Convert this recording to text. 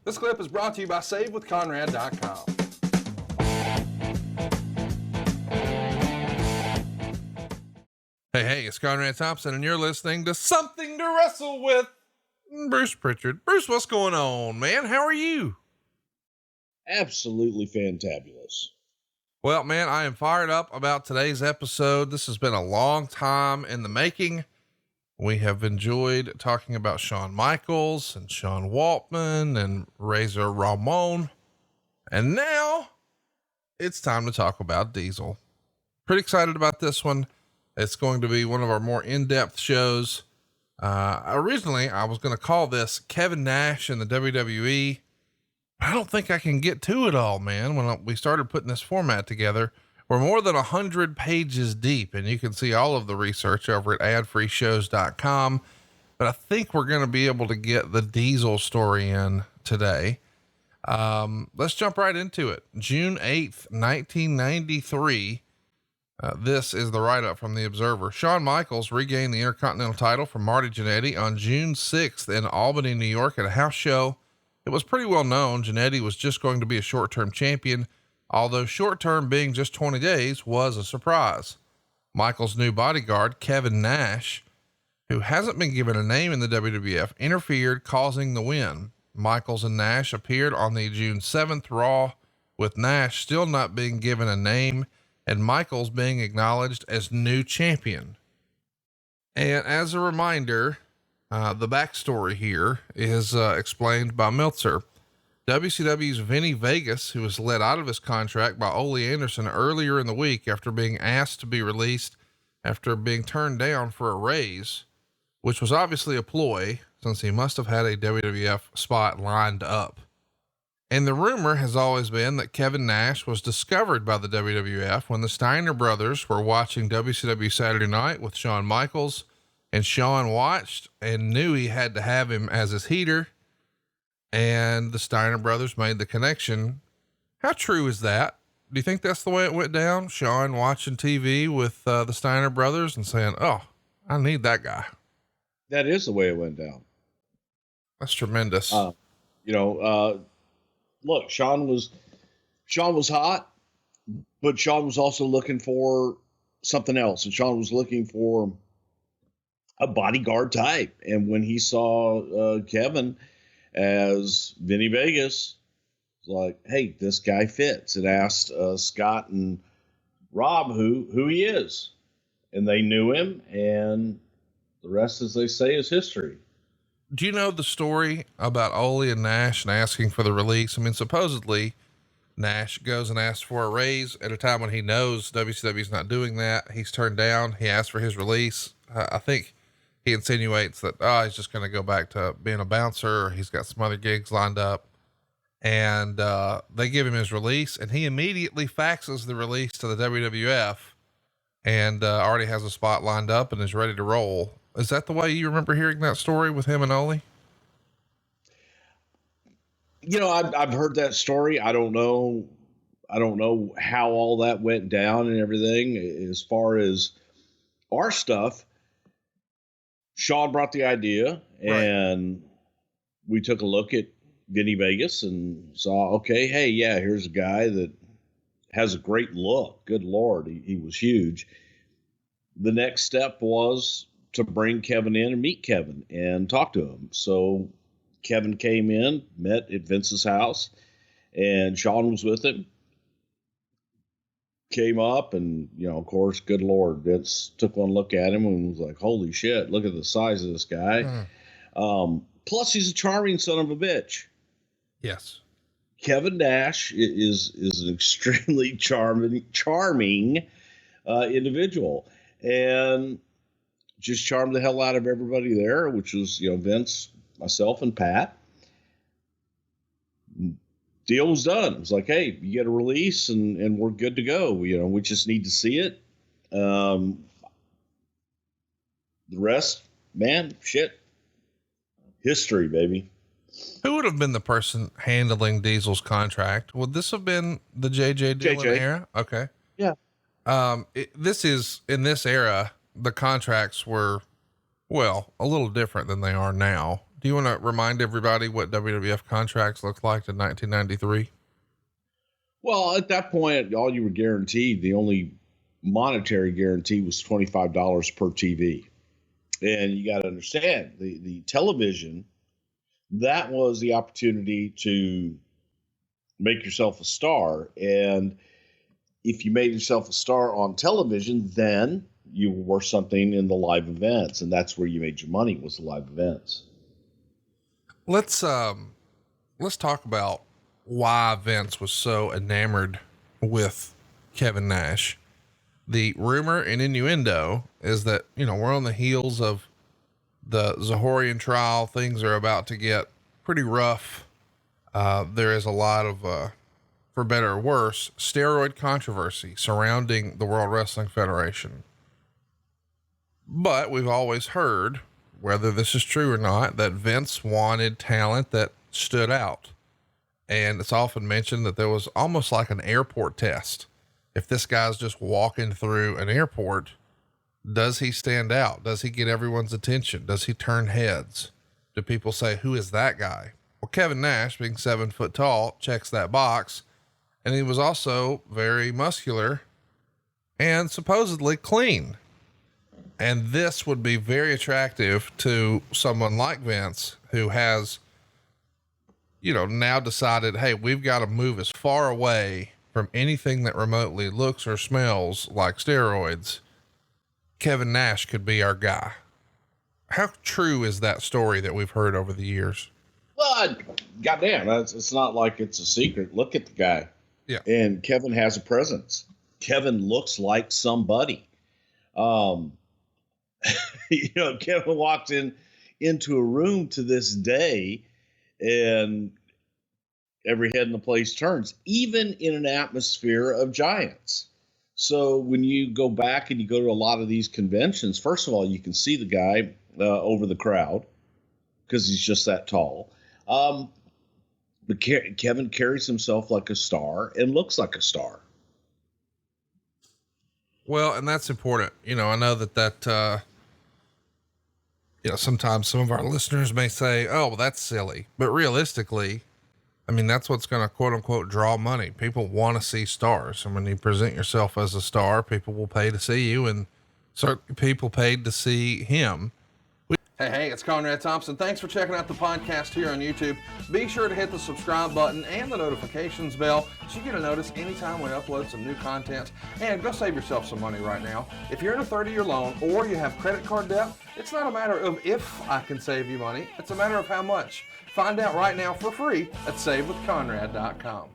This clip is brought to you by SaveWithConrad.com. Hey, it's Conrad Thompson, and you're listening to Something to Wrestle With. Bruce Prichard. Bruce, what's going on, man? How are you? Absolutely fantabulous. Well, man, I am fired up about today's episode. This has been a long time in the making. We have enjoyed talking about Shawn Michaels and Sean Waltman and Razor Ramon. And now it's time to talk about Diesel. Pretty excited about this one. It's going to be one of our more in-depth shows. Originally I was going to call this Kevin Nash and the WWE. I don't think I can get to it all, man. When we started putting this format together, we're more than 100 pages deep, and you can see all of the research over at adfreeshows.com. But I think we're going to be able to get the Diesel story in today. Let's jump right into it. June 8th, 1993. This is the write-up from the Observer. Shawn Michaels regained the Intercontinental title from Marty Jannetty on June 6th in Albany, New York at a house show. It was pretty well known Jannetty was just going to be a short-term champion, although short-term being just 20 days was a surprise. Michaels' new bodyguard, Kevin Nash, who hasn't been given a name in the WWF, interfered, causing the win. Michaels and Nash appeared on the June 7th Raw, with Nash still not being given a name and Michaels being acknowledged as new champion. And as a reminder, the backstory here is explained by Meltzer. WCW's Vinny Vegas, who was let out of his contract by Ole Anderson earlier in the week after being asked to be released after being turned down for a raise, which was obviously a ploy since he must have had a WWF spot lined up. And the rumor has always been that Kevin Nash was discovered by the WWF when the Steiner brothers were watching WCW Saturday Night with Shawn Michaels, and Shawn watched and knew he had to have him as his heater. And the Steiner brothers made the connection. How true is that? Do you think that's the way it went down? Shawn watching TV with the Steiner brothers and saying, "Oh, I need that guy." That is the way it went down. That's tremendous. Look, Shawn was hot, but Shawn was also looking for something else. And Shawn was looking for a bodyguard type. And when he saw Kevin as Vinny Vegas, like, hey, this guy fits, and asked Scott and Rob who he is, and they knew him, and the rest, as they say, is history. Do you know the story about Ole and Nash and asking for the release? I mean, supposedly Nash goes and asks for a raise at a time when he knows WCW's not doing that. He's turned down. He asked for his release. I think he insinuates that, he's just going to go back to being a bouncer, or he's got some other gigs lined up. And they give him his release, and he immediately faxes the release to the WWF and already has a spot lined up and is ready to roll. Is that the way you remember hearing that story with him and Ole? I've heard that story. I don't know how all that went down and everything. As far as our stuff, Shawn brought the idea, and we took a look at Vinny Vegas and saw, okay, hey, yeah, here's a guy that has a great look. Good Lord, he was huge. The next step was to bring Kevin in and meet Kevin and talk to him. So Kevin came in, met at Vince's house, and Shawn was with him. Came up, and, of course, good Lord, Vince took one look at him and was like, holy shit, look at the size of this guy. Plus he's a charming son of a bitch. Yes. Kevin Nash is an extremely charming individual, and just charmed the hell out of everybody there, which was, Vince, myself, and Pat. Deal was done. It was like, hey, you get a release and we're good to go. We just need to see it. The rest, man, shit. History, baby. Who would have been the person handling Diesel's contract? Would this have been the JJ Dillon era? Okay. Yeah. This is in this era, the contracts were, well, a little different than they are now. Do you want to remind everybody what WWF contracts looked like in 1993? Well, at that point, all you were guaranteed, the only monetary guarantee was $25 per TV. And you got to understand the television, that was the opportunity to make yourself a star. And if you made yourself a star on television, then you were worth something in the live events. And that's where you made your money, was the live events. Let's talk about why Vince was so enamored with Kevin Nash. The rumor and innuendo is that, we're on the heels of the Zahorian trial. Things are about to get pretty rough. There is a lot of, for better or worse, steroid controversy surrounding the World Wrestling Federation. But we've always heard, whether this is true or not, that Vince wanted talent that stood out. And it's often mentioned that there was almost like an airport test. If this guy's just walking through an airport, does he stand out? Does he get everyone's attention? Does he turn heads? Do people say, who is that guy? Well, Kevin Nash, being 7 foot tall, checks that box. And he was also very muscular and supposedly clean. And this would be very attractive to someone like Vince, who has, now decided, hey, we've got to move as far away from anything that remotely looks or smells like steroids. Kevin Nash could be our guy. How true is that story that we've heard over the years? Well, goddamn, it's not like it's a secret. Look at the guy. Yeah. And Kevin has a presence. Kevin looks like somebody. Kevin walks into a room to this day, and every head in the place turns, even in an atmosphere of giants. So when you go back and you go to a lot of these conventions, first of all, you can see the guy over the crowd because he's just that tall. But Kevin carries himself like a star and looks like a star. Well, and that's important. I know that, sometimes some of our listeners may say, oh, well, that's silly, but realistically, that's what's going to quote unquote draw money. People want to see stars. And when you present yourself as a star, people will pay to see you, and certain people paid to see him. Hey, it's Conrad Thompson. Thanks for checking out the podcast here on YouTube. Be sure to hit the subscribe button and the notifications bell so you get a notice anytime we upload some new content. And go save yourself some money right now. If you're in a 30-year loan or you have credit card debt, it's not a matter of if I can save you money. It's a matter of how much. Find out right now for free at SaveWithConrad.com.